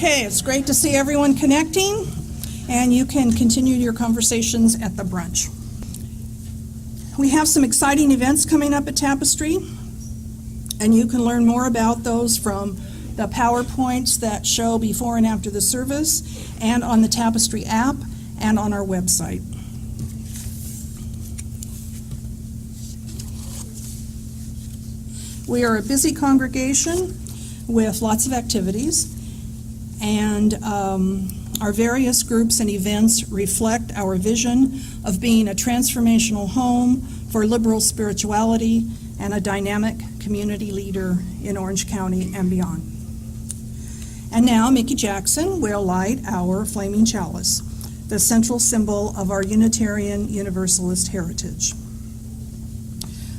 Okay, it's great to see everyone connecting, and you can continue your conversations at the brunch. We have some exciting events coming up at Tapestry, and you can learn more about those from the PowerPoints that show before and after the service, and on the Tapestry app, and on our website. We are a busy congregation with lots of activities, and our various groups and events reflect our vision of being a transformational home for liberal spirituality and a dynamic community leader in Orange County and beyond. And now Mickey Jackson will light our flaming chalice, the central symbol of our Unitarian Universalist heritage.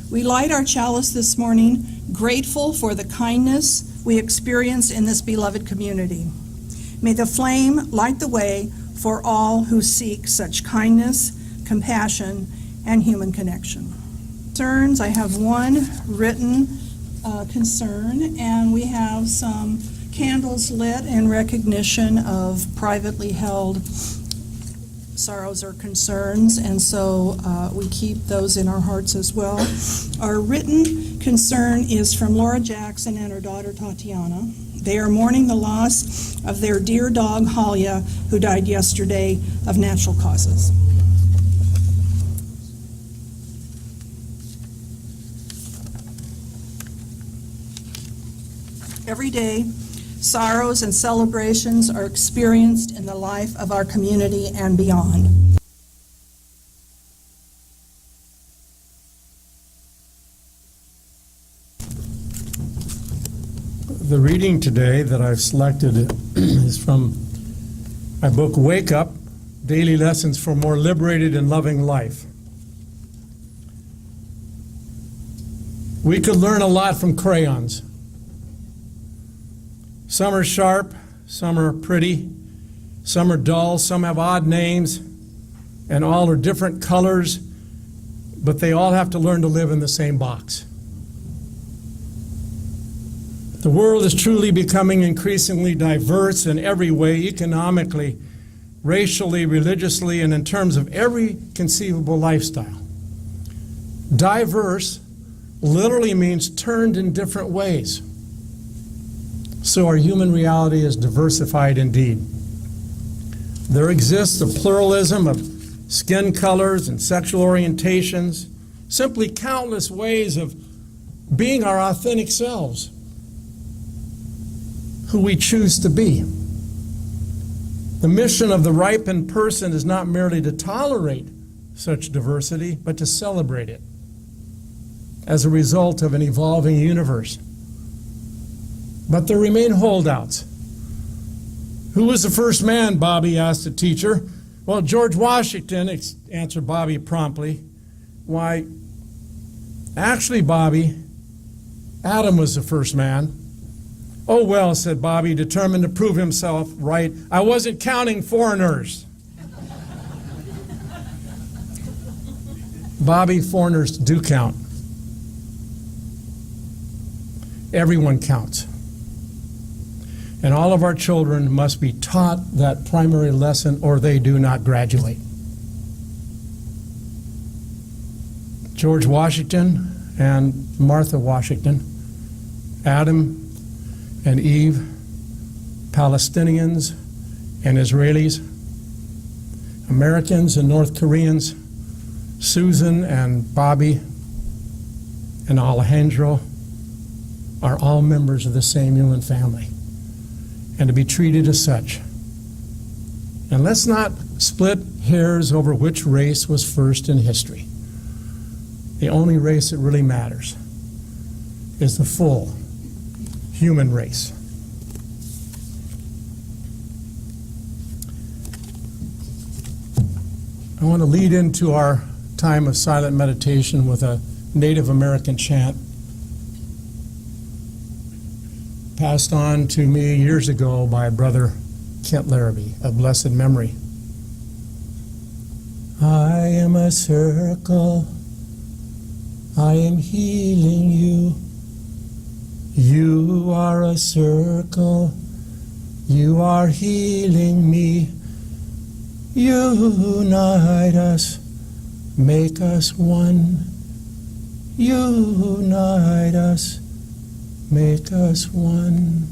We light our chalice this morning, grateful for the kindness we experience in this beloved community. May the flame light the way for all who seek such kindness, compassion, and human connection. Concerns, I have one written concern, and we have some candles lit in recognition of privately held sorrows or concerns, and so we keep those in our hearts as well. Our written concern is from Laura Jackson and her daughter Tatiana. They are mourning the loss of their dear dog Halia, who died yesterday of natural causes. Every day, sorrows and celebrations are experienced in the life of our community and beyond. The reading today that I've selected is from my book, Wake Up, Daily Lessons for a More Liberated and Loving Life. We could learn a lot from crayons. Some are sharp, some are pretty, some are dull, some have odd names, and all are different colors, but they all have to learn to live in the same box. The world is truly becoming increasingly diverse in every way, economically, racially, religiously, and in terms of every conceivable lifestyle. Diverse literally means turned in different ways. So our human reality is diversified indeed. There exists a pluralism of skin colors and sexual orientations, simply countless ways of being our authentic selves, who we choose to be. The mission of the ripened person is not merely to tolerate such diversity, but to celebrate it as a result of an evolving universe. But there remain holdouts. Who was the first man, Bobby asked the teacher. Well, George Washington, answered Bobby promptly. Why, actually, Bobby, Adam was the first man. Oh, well, said Bobby, determined to prove himself right. I wasn't counting foreigners. Bobby, foreigners do count. Everyone counts. And all of our children must be taught that primary lesson, or they do not graduate. George Washington and Martha Washington, Adam and Eve, Palestinians and Israelis, Americans and North Koreans, Susan and Bobby and Alejandro are all members of the same human family, and to be treated as such. And let's not split hairs over which race was first in history. The only race that really matters is the full human race. I want to lead into our time of silent meditation with a Native American chant passed on to me years ago by Brother Kent Larrabee, of blessed memory. I am a circle, I am healing you. You are a circle, You are healing me. Unite us, make us one. Unite us, make us one.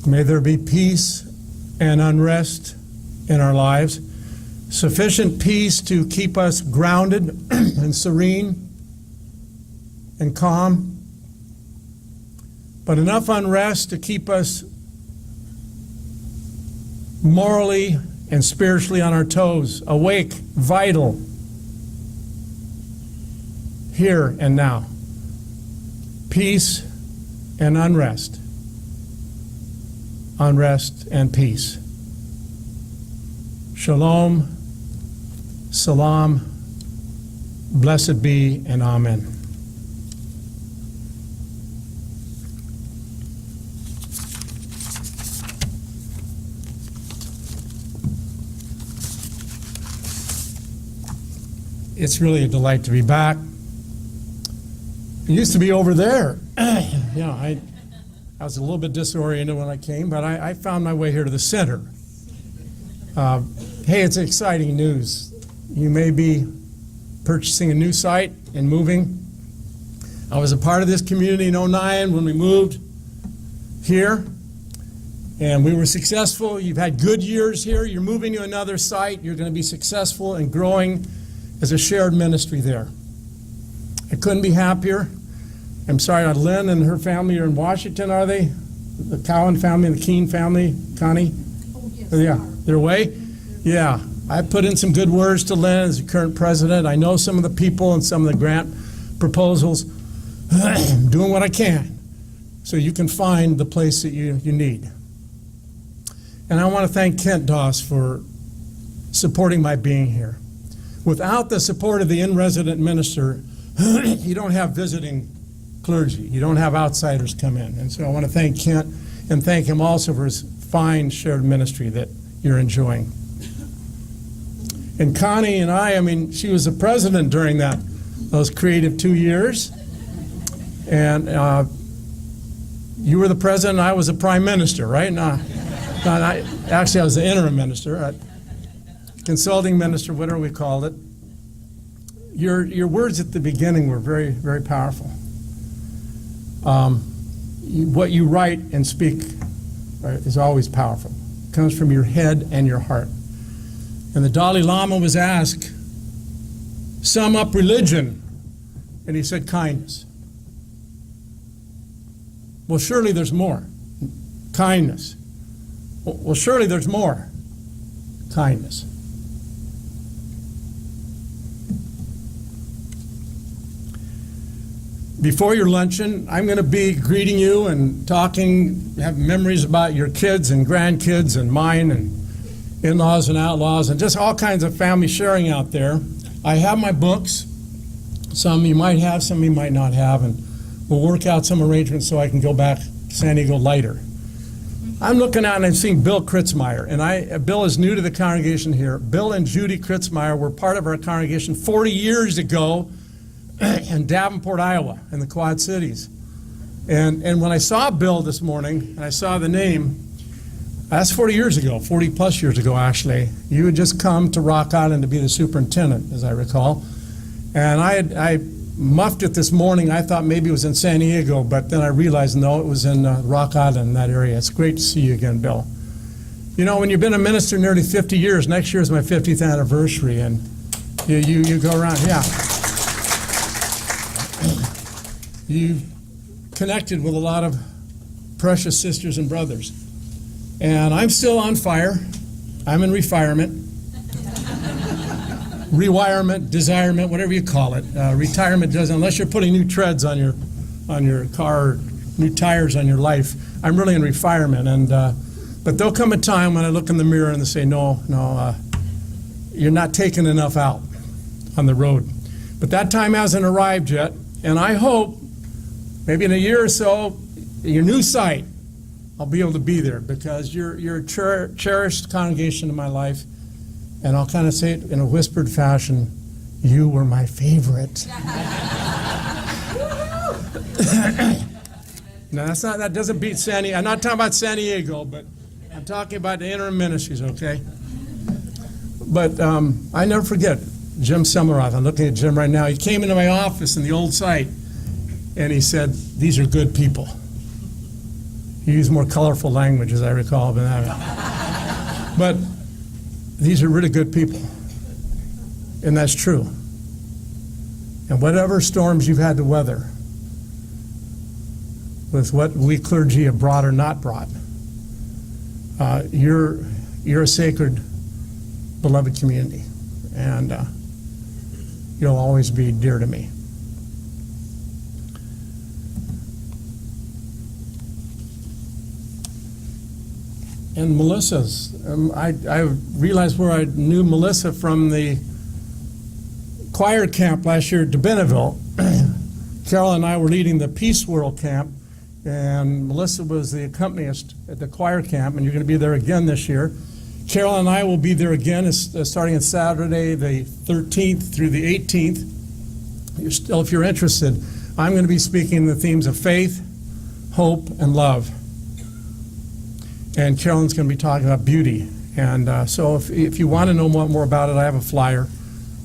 May there be peace and unrest in our lives, sufficient peace to keep us grounded and serene and calm, but enough unrest to keep us morally and spiritually on our toes, awake, vital, here and now. Peace and unrest. Unrest and peace. Shalom, salam, blessed be, and amen. It's really a delight to be back. It used to be over there. I was a little bit disoriented when I came, but I found my way here to the center. Hey, it's exciting news. You may be purchasing a new site and moving. I was a part of this community in 2009 when we moved here, and we were successful. You've had good years here. You're moving to another site. You're going to be successful and growing as a shared ministry there. I couldn't be happier. I'm sorry, Lynn and her family are in Washington, are they? The Cowan family, the Keene family, Connie? Oh, yes. Yeah, they're away? Yeah, I put in some good words to Lynn as the current president. I know some of the people and some of the grant proposals. I'm doing what I can so you can find the place that you need. And I want to thank Kent Doss for supporting my being here. Without the support of the in-resident minister, you don't have visiting clergy. You don't have outsiders come in. And so I want to thank Kent and thank him also for his fine shared ministry that you're enjoying. And Connie and I mean, she was the president during those creative 2 years. And you were the president, I was the prime minister, right? Actually, I was the interim minister, consulting minister, whatever we called it. Your words at the beginning were very, very powerful. What you write and speak is always powerful. It comes from your head and your heart. And the Dalai Lama was asked, sum up religion, and he said kindness. Well, surely there's more. Kindness. Well, surely there's more. Kindness. Before your luncheon, I'm going to be greeting you and talking, have memories about your kids and grandkids and mine and in-laws and outlaws and just all kinds of family sharing out there. I have my books. Some you might have, some you might not have, and we'll work out some arrangements so I can go back to San Diego lighter. I'm looking out and I'm seeing Bill Kritzmeyer, and Bill is new to the congregation here. Bill and Judy Kritzmeyer were part of our congregation 40 years ago in Davenport, Iowa, in the Quad Cities. And when I saw Bill this morning, and I saw the name, that's 40 years ago, 40 plus years ago actually. You had just come to Rock Island to be the superintendent, as I recall. And I muffed it this morning. I thought maybe it was in San Diego, but then I realized, no, it was in Rock Island, in that area. It's great to see you again, Bill. You know, when you've been a minister nearly 50 years, next year is my 50th anniversary, and you go around, yeah. You've connected with a lot of precious sisters and brothers. And I'm still on fire. I'm in refirement. Rewirement, desirement, whatever you call it. Retirement doesn't, unless you're putting new treads on your car, new tires on your life. I'm really in refirement. But there'll come a time when I look in the mirror and they say, no, you're not taking enough out on the road. But that time hasn't arrived yet. And I hope maybe in a year or so, your new site I'll be able to be there because you're a cherished congregation in my life. And I'll kind of say it in a whispered fashion, you were my favorite. No, that doesn't beat I'm not talking about San Diego, but I'm talking about the interim ministries, okay? But I never forget Jim Semmeroth. I'm looking at Jim right now. He came into my office in the old site, and he said, these are good people. He used more colorful language, as I recall. But these are really good people, and that's true. And whatever storms you've had to weather, with what we clergy have brought or not brought, you're a sacred, beloved community, and you'll always be dear to me. And Melissa's, I realized where I knew Melissa from the choir camp last year at Bentonville. Carol and I were leading the Peace World camp, and Melissa was the accompanist at the choir camp, and you're going to be there again this year. Carol and I will be there again starting on Saturday the 13th through the 18th. If you're interested, I'm going to be speaking the themes of faith, hope, and love. And Carolyn's going to be talking about beauty. And so if you want to know more about it, I have a flyer.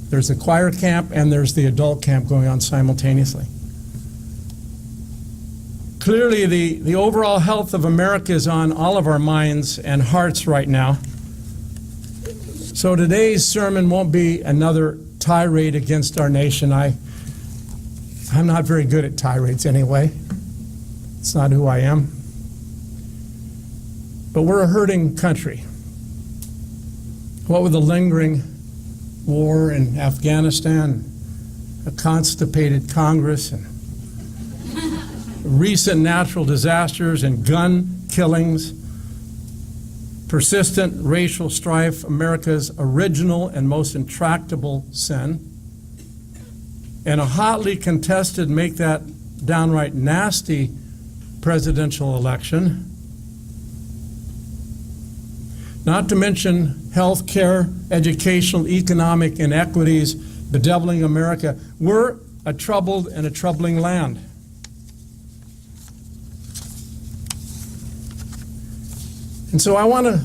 There's the choir camp and there's the adult camp going on simultaneously. Clearly, the overall health of America is on all of our minds and hearts right now. So today's sermon won't be another tirade against our nation. I'm not very good at tirades anyway. It's not who I am. But we're a hurting country. What with the lingering war in Afghanistan, a constipated Congress, and recent natural disasters and gun killings, persistent racial strife, America's original and most intractable sin, and a hotly contested, make that downright nasty presidential election, not to mention health care, educational, economic inequities bedeviling America. We're a troubled and a troubling land. And so I want to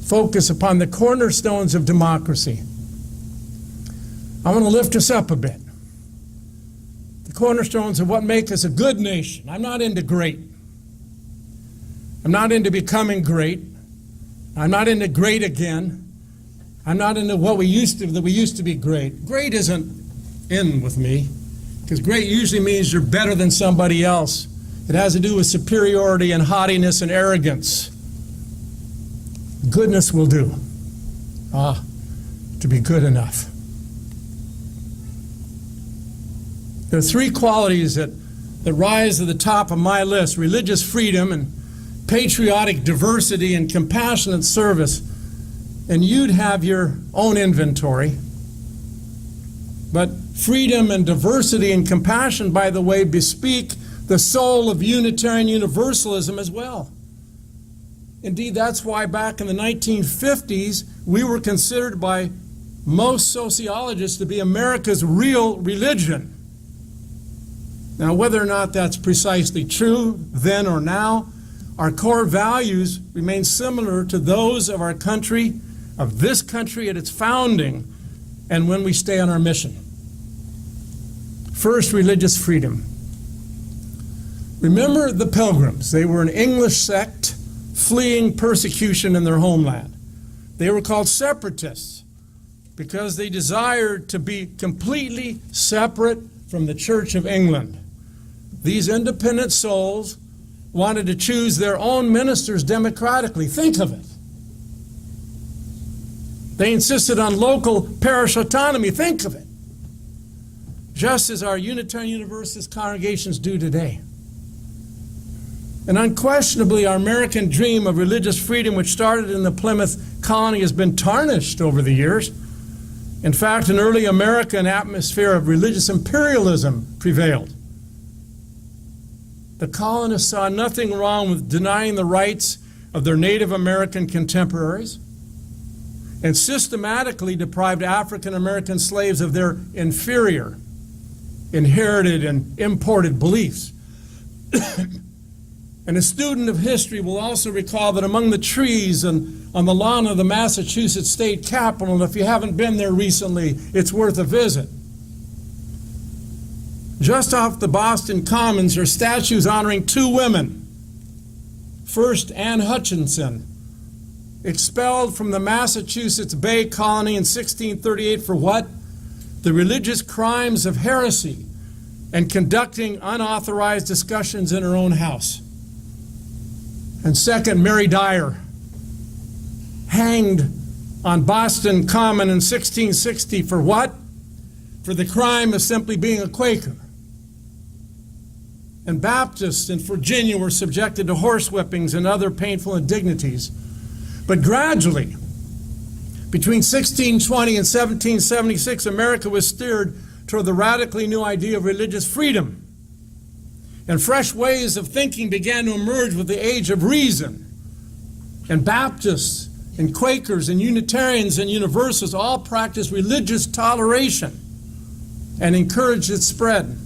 focus upon the cornerstones of democracy. I want to lift us up a bit. The cornerstones of what make us a good nation. I'm not into great. I'm not into becoming great. I'm not into great again. I'm not into what we used to be great. Great isn't in with me, because great usually means you're better than somebody else. It has to do with superiority and haughtiness and arrogance. Goodness will do. To be good enough. There are three qualities that rise to the top of my list: religious freedom and patriotic diversity and compassionate service. And you'd have your own inventory. But freedom and diversity and compassion, by the way, bespeak the soul of Unitarian Universalism as well. Indeed, that's why back in the 1950s, we were considered by most sociologists to be America's real religion. Now, whether or not that's precisely true then or now, our core values remain similar to those of our country, of this country at its founding, and when we stay on our mission. First, religious freedom. Remember the Pilgrims. They were an English sect fleeing persecution in their homeland. They were called separatists because they desired to be completely separate from the Church of England. These independent souls wanted to choose their own ministers democratically. Think of it. They insisted on local parish autonomy. Think of it. Just as our Unitarian Universalist congregations do today. And unquestionably, our American dream of religious freedom, which started in the Plymouth colony, has been tarnished over the years. In fact, an early American atmosphere of religious imperialism prevailed. the colonists saw nothing wrong with denying the rights of their Native American contemporaries and systematically deprived African American slaves of their inferior, inherited and imported beliefs. And a student of history will also recall that among the trees and on the lawn of the Massachusetts State Capitol, and if you haven't been there recently, it's worth a visit. Just off the Boston Commons are statues honoring two women. First, Anne Hutchinson, expelled from the Massachusetts Bay Colony in 1638 for what? The religious crimes of heresy and conducting unauthorized discussions in her own house. And second, Mary Dyer, hanged on Boston Common in 1660 for what? For the crime of simply being a Quaker. And Baptists in Virginia were subjected to horsewhippings and other painful indignities. But gradually, between 1620 and 1776, America was steered toward the radically new idea of religious freedom. And fresh ways of thinking began to emerge with the age of reason. And Baptists and Quakers and Unitarians and Universalists all practiced religious toleration and encouraged its spread.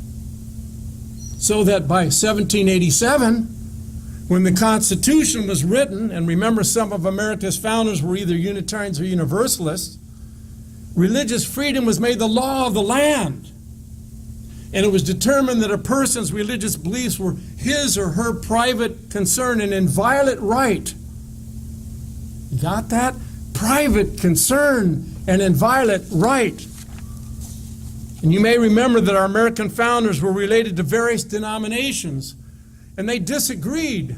So that by 1787, when the Constitution was written, and remember some of America's founders were either Unitarians or Universalists, religious freedom was made the law of the land. And it was determined that a person's religious beliefs were his or her private concern and inviolate right. You got that? Private concern and inviolate right. And you may remember that our American founders were related to various denominations, and they disagreed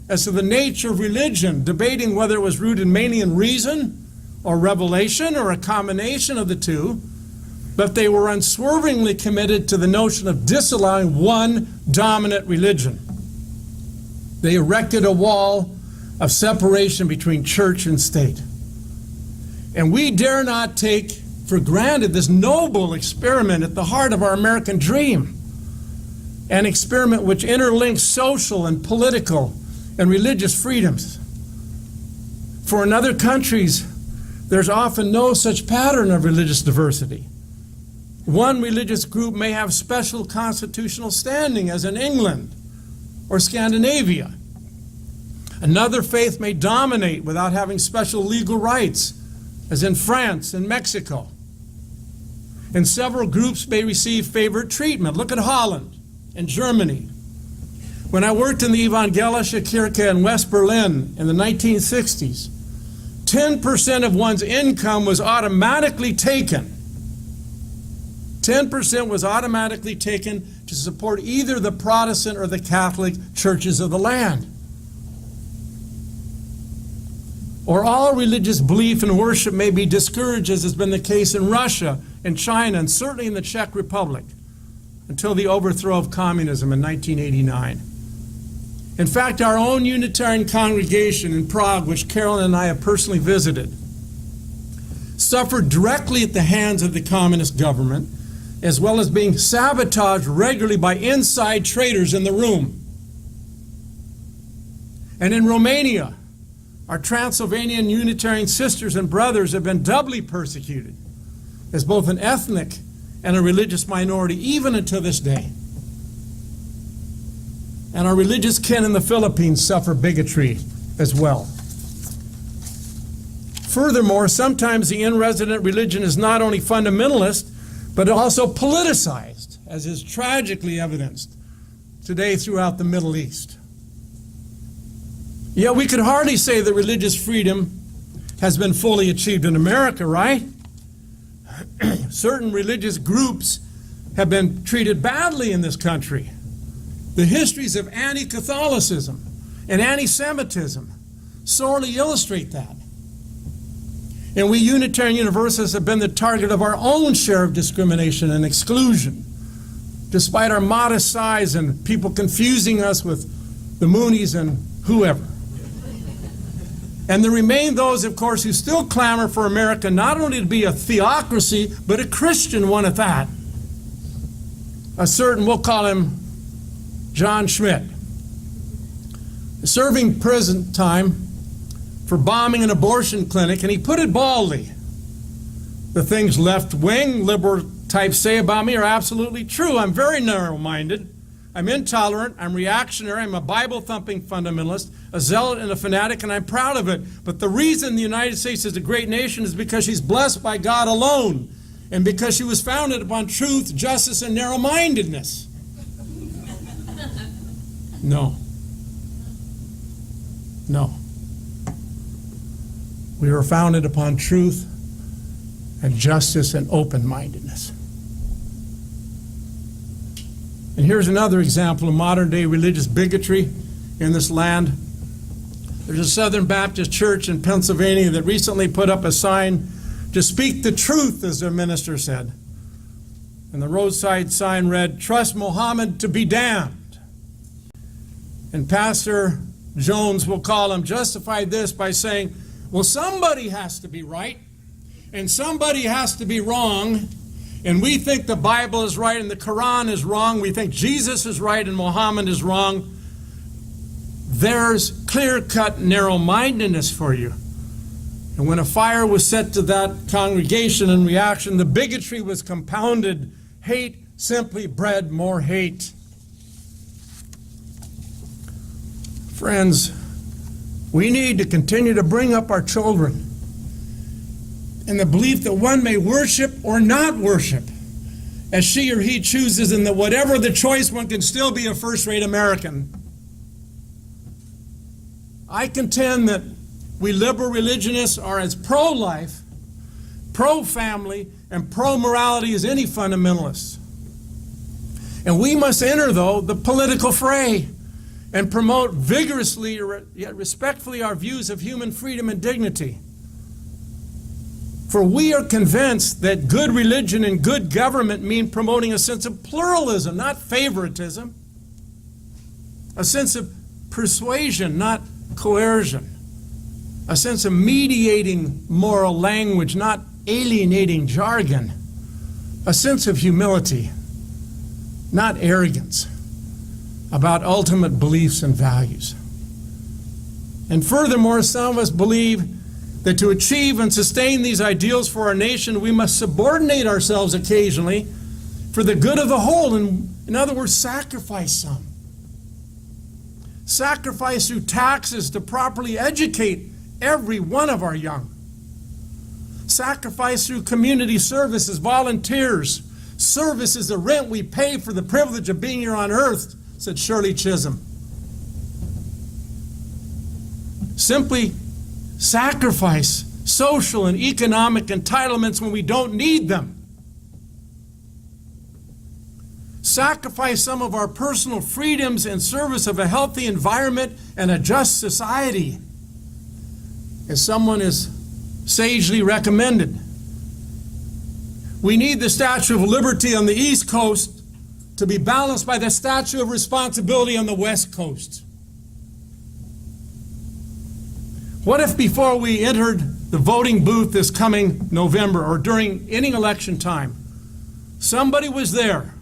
as to the nature of religion, debating whether it was rooted mainly in reason or revelation or a combination of the two. But they were unswervingly committed to the notion of disallowing one dominant religion. They erected a wall of separation between church and state. And we dare not take for granted this noble experiment at the heart of our American dream, an experiment which interlinks social and political and religious freedoms. For in other countries, there's often no such pattern of religious diversity. One religious group may have special constitutional standing, as in England or Scandinavia. Another faith may dominate without having special legal rights, as in France and Mexico. And several groups may receive favored treatment. Look at Holland and Germany. When I worked in the Evangelische Kirche in West Berlin in the 1960s, 10% of one's income was automatically taken. 10% was automatically taken to support either the Protestant or the Catholic churches of the land. Or all religious belief and worship may be discouraged, as has been the case in Russia and China, and certainly in the Czech Republic, until the overthrow of communism in 1989. In fact, our own Unitarian congregation in Prague, which Carolyn and I have personally visited, suffered directly at the hands of the communist government, as well as being sabotaged regularly by inside traitors in the room. And in Romania, our Transylvanian Unitarian sisters and brothers have been doubly persecuted as both an ethnic and a religious minority, even until this day. And our religious kin in the Philippines suffer bigotry as well. Furthermore, sometimes the in-resident religion is not only fundamentalist, but also politicized, as is tragically evidenced today throughout the Middle East. Yet we could hardly say that religious freedom has been fully achieved in America, right? Certain religious groups have been treated badly in this country. The histories of anti-Catholicism and anti-Semitism sorely illustrate that. And we Unitarian Universalists have been the target of our own share of discrimination and exclusion, despite our modest size and people confusing us with the Moonies and whoever. And there remain those, of course, who still clamor for America not only to be a theocracy, but a Christian one at that. A certain, we'll call him John Schmidt. serving prison time for bombing an abortion clinic, and he put it baldly. The things left-wing liberal types say about me are absolutely true. I'm very narrow-minded. I'm intolerant. I'm reactionary. I'm a Bible-thumping fundamentalist, a zealot and a fanatic, and I'm proud of it. But the reason the United States is a great nation is because she's blessed by God alone, and because she was founded upon truth, justice, and narrow-mindedness. No. No. We were founded upon truth and justice and open-mindedness. And here's another example of modern-day religious bigotry in this land. There's a Southern Baptist church in Pennsylvania that recently put up a sign to speak the truth, as their minister said. And the roadside sign read, "Trust Muhammad to be damned." And Pastor Jones, will call him, justified this by saying, well, somebody has to be right, and somebody has to be wrong, and we think the Bible is right and the Quran is wrong. We think Jesus is right and Muhammad is wrong. There's clear-cut narrow-mindedness for you. And when a fire was set to that congregation in reaction, the bigotry was compounded. Hate simply bred more hate. Friends, we need to continue to bring up our children in the belief that one may worship or not worship as she or he chooses, and that whatever the choice, one can still be a first-rate American. I contend that we liberal religionists are as pro-life, pro-family, and pro-morality as any fundamentalists. And we must enter, though, the political fray and promote vigorously yet respectfully our views of human freedom and dignity. For we are convinced that good religion and good government mean promoting a sense of pluralism, not favoritism, a sense of persuasion, not coercion, a sense of mediating moral language, not alienating jargon, a sense of humility, not arrogance, about ultimate beliefs and values. And furthermore, some of us believe that to achieve and sustain these ideals for our nation, we must subordinate ourselves occasionally for the good of the whole, and in other words, sacrifice some. Sacrifice through taxes to properly educate every one of our young. Sacrifice through community services, volunteers. Service is the rent we pay for the privilege of being here on earth, said Shirley Chisholm. Simply sacrifice social and economic entitlements when we don't need them. Sacrifice some of our personal freedoms in service of a healthy environment and a just society, as someone has sagely recommended. We need the Statue of Liberty on the East Coast to be balanced by the Statue of Responsibility on the West Coast. What if before we entered the voting booth this coming November or during any election time, somebody was there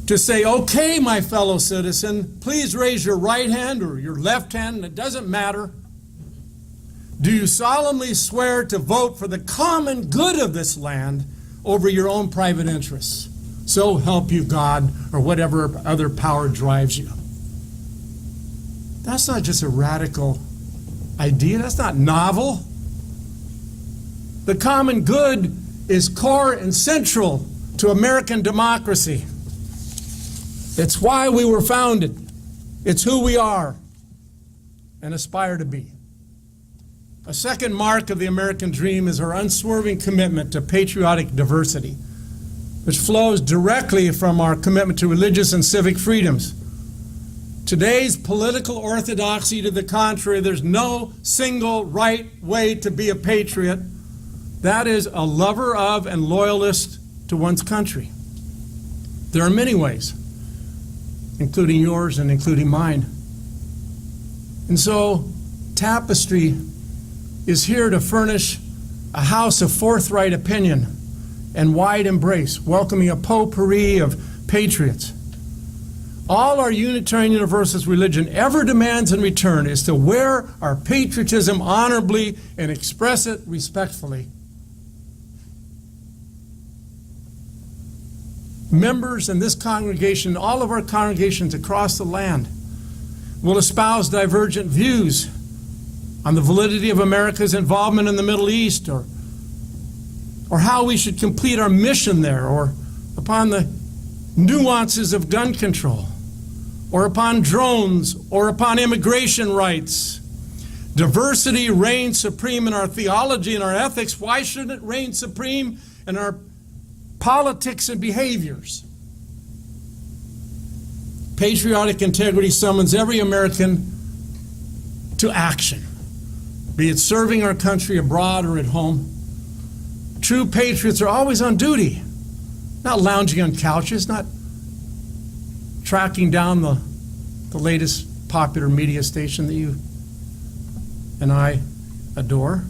to say, okay, my fellow citizen, please raise your right hand or your left hand, it doesn't matter. Do you solemnly swear to vote for the common good of this land over your own private interests? So help you God, or whatever other power drives you. That's not just a radical idea. That's not novel. The common good is core and central to American democracy. It's why we were founded. It's who we are and aspire to be. A second mark of the American dream is our unswerving commitment to patriotic diversity, which flows directly from our commitment to religious and civic freedoms. Today's political orthodoxy to the contrary, there's no single right way to be a patriot. That is a lover of and loyalist to one's country. There are many ways, including yours and including mine. And so, Tapestry is here to furnish a house of forthright opinion and wide embrace, welcoming a potpourri of patriots. All our Unitarian Universalist religion ever demands in return is to wear our patriotism honorably and express it respectfully. Members in this congregation, all of our congregations across the land, will espouse divergent views on the validity of America's involvement in the Middle East, or how we should complete our mission there, or upon the nuances of gun control, or upon drones, or upon immigration rights. Diversity reigns supreme in our theology and our ethics. Why shouldn't it reign supreme in our politics and behaviors? Patriotic integrity summons every American to action, be it serving our country abroad or at home. True patriots are always on duty, not lounging on couches, not tracking down the latest popular media station that you and I adore.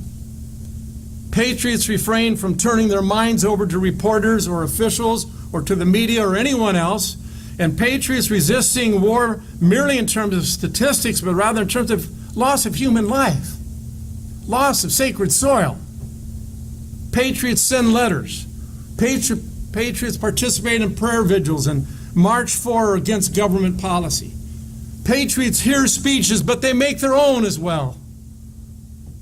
Patriots refrain from turning their minds over to reporters or officials or to the media or anyone else. And patriots resist seeing war merely in terms of statistics, but rather in terms of loss of human life, loss of sacred soil. Patriots send letters. Patriots participate in prayer vigils and march for or against government policy. Patriots hear speeches, but they make their own as well.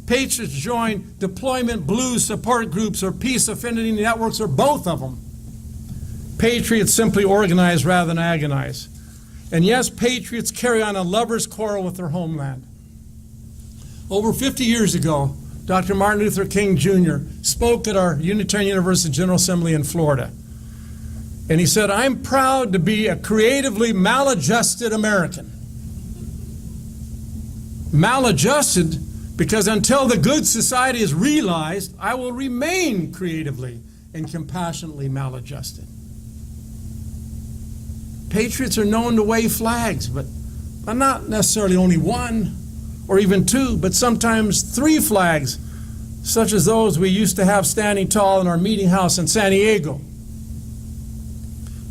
Patriots join deployment blues support groups or peace affinity networks, or both of them. Patriots simply organize rather than agonize. And yes, patriots carry on a lover's quarrel with their homeland. Over 50 years ago, Dr. Martin Luther King Jr. spoke at our Unitarian Universalist General Assembly in Florida. And he said, "I'm proud to be a creatively maladjusted American." Maladjusted because until the good society is realized, I will remain creatively and compassionately maladjusted. Patriots are known to wave flags, but not necessarily only one or even two, but sometimes 3 flags, such as those we used to have standing tall in our meeting house in San Diego.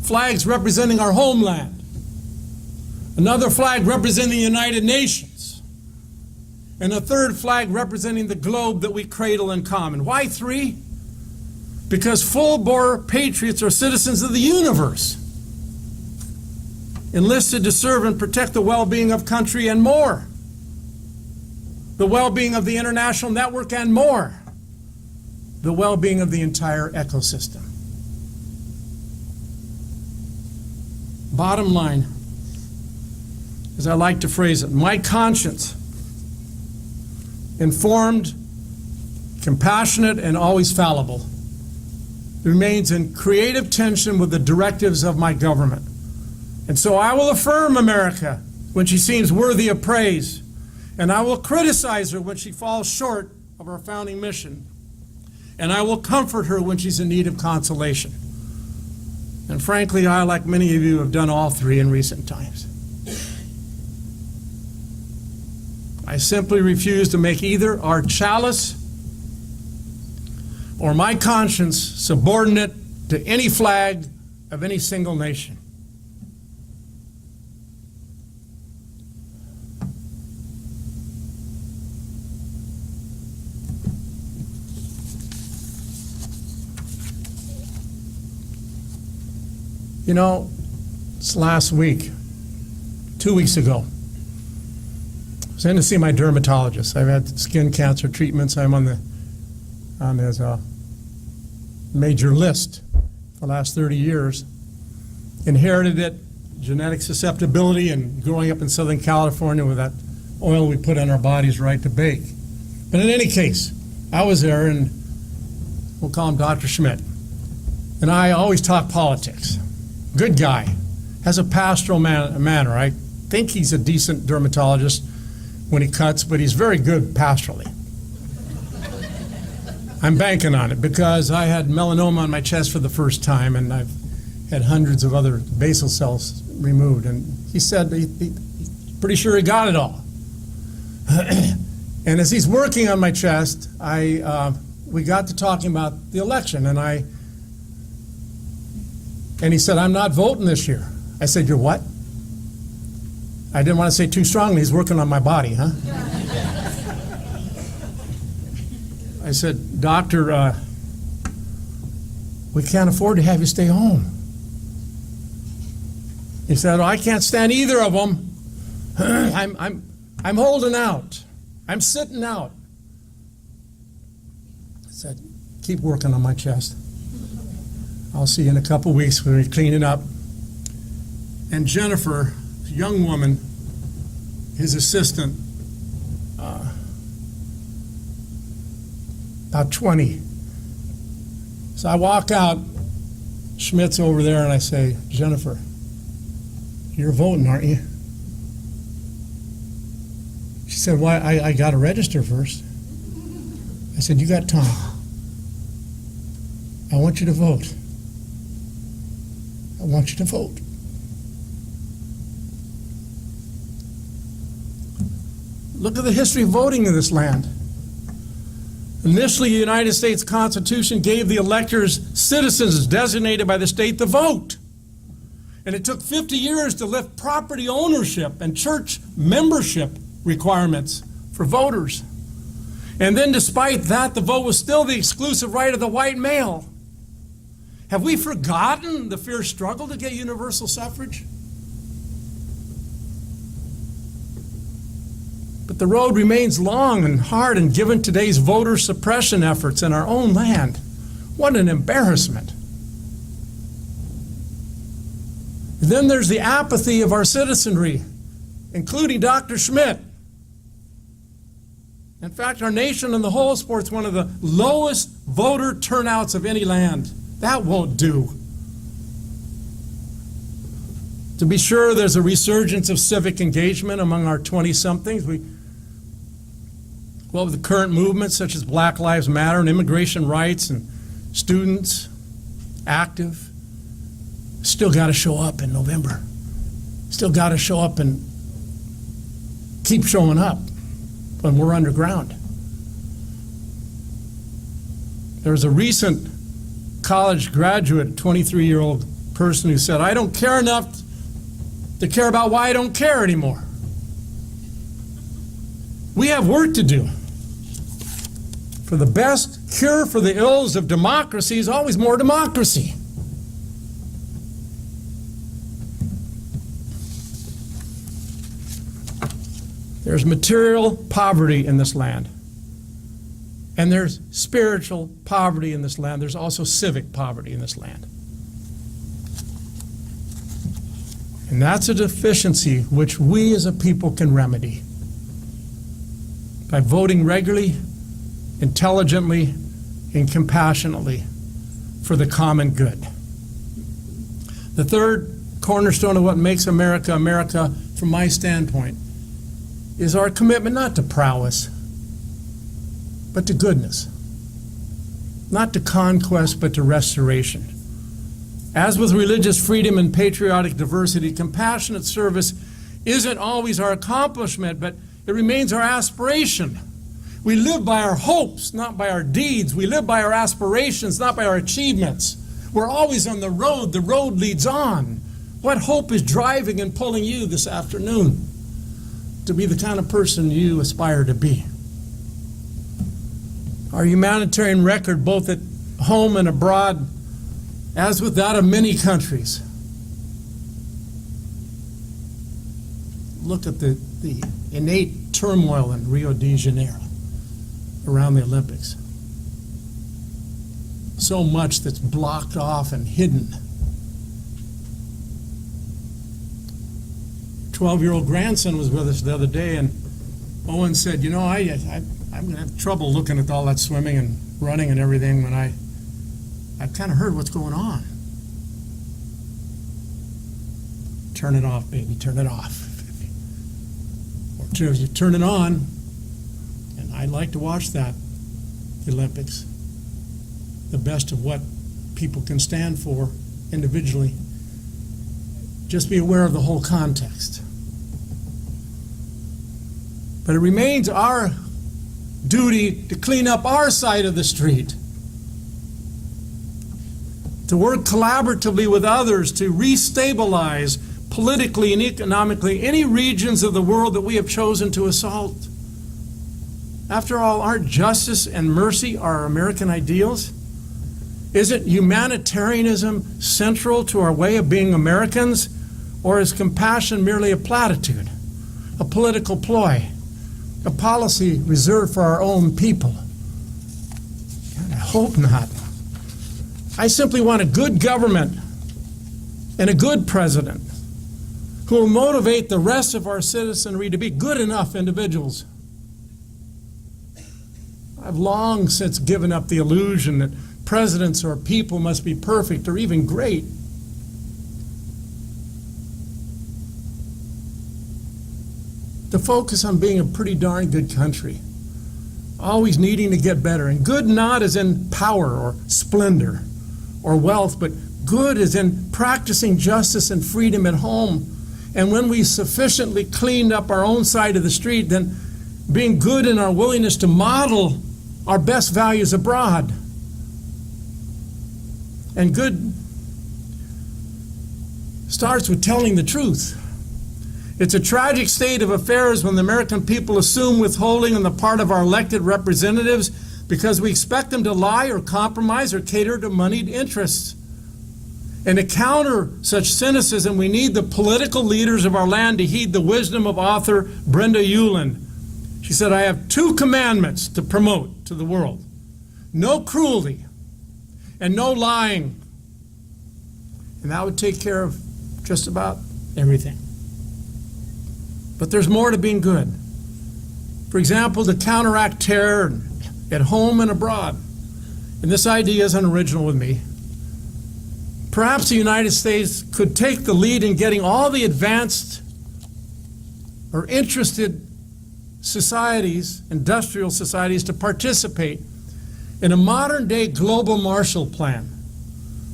Flags representing our homeland. Another flag representing the United Nations. And a third flag representing the globe that we cradle in common. Why 3? Because full-bore patriots are citizens of the universe, enlisted to serve and protect the well-being of country and more, the well-being of the international network and more, the well-being of the entire ecosystem. Bottom line, as I like to phrase it, my conscience, informed, compassionate, and always fallible, remains in creative tension with the directives of my government. And so I will affirm America when she seems worthy of praise, and I will criticize her when she falls short of our founding mission, and I will comfort her when she's in need of consolation. And frankly, I, like many of you, have done all 3 in recent times. I simply refuse to make either our chalice or my conscience subordinate to any flag of any single nation. You know, it's last week, 2 weeks ago, I was in to see my dermatologist. I've had skin cancer treatments. I'm on his major list for the last 30 years. Inherited it, genetic susceptibility, and growing up in Southern California with that oil we put on our bodies right to bake. But in any case, I was there, and we'll call him Dr. Schmidt. And I always talk politics. Good guy, has a pastoral manner. I think he's a decent dermatologist when he cuts, but he's very good pastorally. I'm banking on it because I had melanoma on my chest for the first time, and I've had hundreds of other basal cells removed. And he said he's pretty sure he got it all. And as he's working on my chest, we got to talking about the election, and he said, "I'm not voting this year." I said, "You're what?" I didn't want to say too strongly, he's working on my body, huh? I said, Doctor, we can't afford to have you stay home. He said, oh, I can't stand either of them. I'm holding out. I'm sitting out. I said, keep working on my chest. I'll see you in a couple weeks when we're cleaning up. And Jennifer, a young woman, his assistant, about 20. So I walk out, Schmidt's over there, and I say, Jennifer, you're voting, aren't you? She said, well, I got to register first. I said, you got time. I want you to vote. I want you to vote. Look at the history of voting in this land. Initially, the United States Constitution gave the electors citizens designated by the state the vote. And it took 50 years to lift property ownership and church membership requirements for voters. And then despite that, the vote was still the exclusive right of the white male. Have we forgotten the fierce struggle to get universal suffrage? But the road remains long and hard, and given today's voter suppression efforts in our own land, what an embarrassment. Then there's the apathy of our citizenry, including Dr. Schmidt. In fact, our nation on the whole sports one of the lowest voter turnouts of any land. That won't do. To be sure, there's a resurgence of civic engagement among our 20-somethings. Well, with the current movements such as Black Lives Matter and immigration rights and students active, still got to show up in November. Still got to show up and keep showing up when we're underground. There was a recent college graduate, 23-year-old person who said, I don't care enough to care about why I don't care anymore. We have work to do. For the best cure for the ills of democracy is always more democracy. There's material poverty in this land. And there's spiritual poverty in this land. There's also civic poverty in this land. And that's a deficiency which we as a people can remedy by voting regularly, intelligently, and compassionately for the common good. The third cornerstone of what makes America America, from my standpoint, is our commitment not to prowess, but to goodness. Not to conquest, but to restoration. As with religious freedom and patriotic diversity, compassionate service isn't always our accomplishment, but it remains our aspiration. We live by our hopes, not by our deeds. We live by our aspirations, not by our achievements. We're always on the road. The road leads on. What hope is driving and pulling you this afternoon to be the kind of person you aspire to be? Our humanitarian record, both at home and abroad, as with that of many countries. Look at the innate turmoil in Rio de Janeiro around the Olympics. So much that's blocked off and hidden. 12-year-old grandson was with us the other day, and Owen said, you know, I'm going to have trouble looking at all that swimming and running and everything when I've kind of heard what's going on. Turn it off, baby, turn it off. Or if you turn it on, and I like to watch that, the Olympics, the best of what people can stand for individually. Just be aware of the whole context. But it remains our duty to clean up our side of the street, to work collaboratively with others to restabilize politically and economically any regions of the world that we have chosen to assault. After all, aren't justice and mercy our American ideals? Isn't humanitarianism central to our way of being Americans? Or is compassion merely a platitude, a political ploy, a policy reserved for our own people? God, I hope not. I simply want a good government and a good president who will motivate the rest of our citizenry to be good enough individuals. I've long since given up the illusion that presidents or people must be perfect or even great. To focus on being a pretty darn good country, always needing to get better. And good not as in power or splendor or wealth, but good as in practicing justice and freedom at home. And when we sufficiently cleaned up our own side of the street, then being good in our willingness to model our best values abroad. And good starts with telling the truth. It's a tragic state of affairs when the American people assume withholding on the part of our elected representatives because we expect them to lie or compromise or cater to moneyed interests. And to counter such cynicism, we need the political leaders of our land to heed the wisdom of author Brenda Ueland. She said, "I have two commandments to promote to the world: no cruelty and no lying." And that would take care of just about everything. But there's more to being good. For example, to counteract terror at home and abroad. And this idea isn't original with me. Perhaps the United States could take the lead in getting all the advanced or interested societies, industrial societies, to participate in a modern-day global Marshall Plan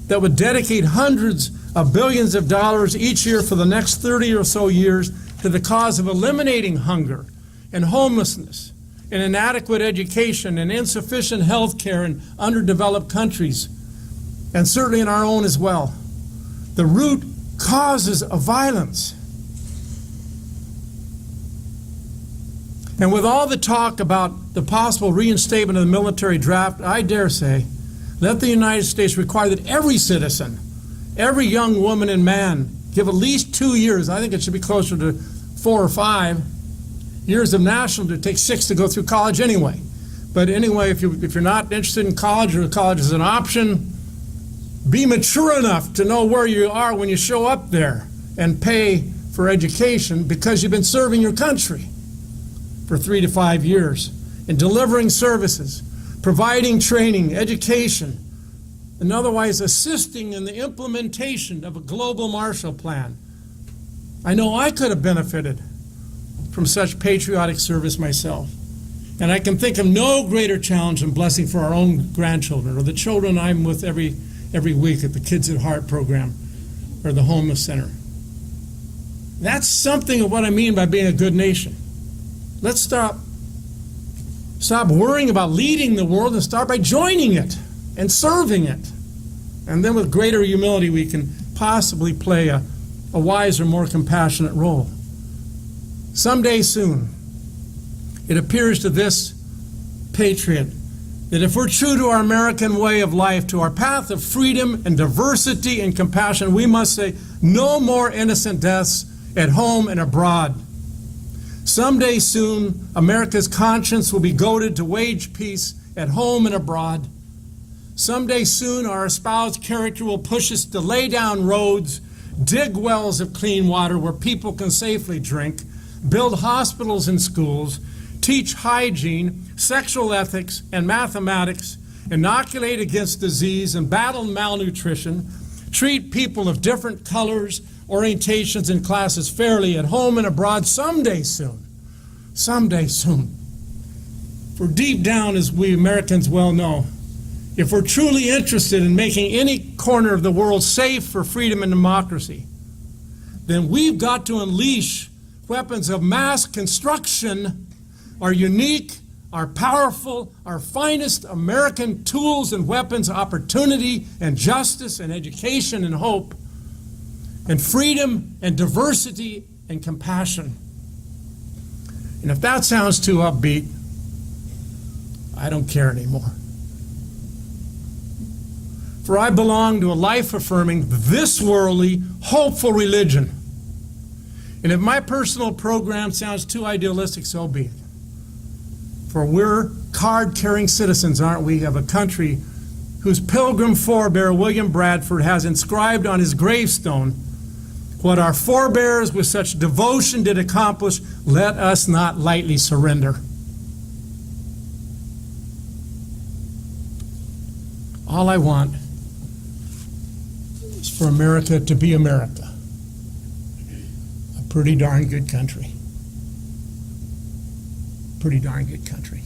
that would dedicate hundreds of billions of dollars each year for the next 30 or so years to the cause of eliminating hunger and homelessness and inadequate education and insufficient health care in underdeveloped countries, and certainly in our own as well. The root causes of violence. And with all the talk about the possible reinstatement of the military draft, I dare say, let the United States require that every citizen, every young woman and man, give at least 2 years, I think it should be closer to 4 or 5 years of national. It takes 6 to go through college anyway. But anyway, if you're not interested in college, or college is an option, be mature enough to know where you are when you show up there and pay for education because you've been serving your country for 3 to 5 years in delivering services, providing training, education, and otherwise assisting in the implementation of a global Marshall Plan. I know I could have benefited from such patriotic service myself. And I can think of no greater challenge and blessing for our own grandchildren or the children I'm with every week at the Kids at Heart program or the homeless center. That's something of what I mean by being a good nation. Let's stop worrying about leading the world and start by joining it and serving it. And then with greater humility, we can possibly play a wiser, more compassionate role. Someday soon, it appears to this patriot that if we're true to our American way of life, to our path of freedom and diversity and compassion, we must say no more innocent deaths at home and abroad. Someday soon, America's conscience will be goaded to wage peace at home and abroad. Someday soon, our espoused character will push us to lay down roads, dig wells of clean water where people can safely drink, build hospitals and schools, teach hygiene, sexual ethics, and mathematics, inoculate against disease and battle malnutrition, treat people of different colors, orientations, and classes fairly at home and abroad someday soon. Someday soon. For deep down, as we Americans well know, if we're truly interested in making any corner of the world safe for freedom and democracy, then we've got to unleash weapons of mass construction, our unique, our powerful, our finest American tools and weapons, opportunity and justice and education and hope. and freedom and diversity and compassion. And if that sounds too upbeat, I don't care anymore. For I belong to a life-affirming, this-worldly, hopeful religion. And if my personal program sounds too idealistic, so be it. For we're card-carrying citizens, aren't we, of a country whose pilgrim forebear, William Bradford, has inscribed on his gravestone, "What our forebears with such devotion did accomplish, let us not lightly surrender." All I want is for America to be America. A pretty darn good country. Pretty darn good country.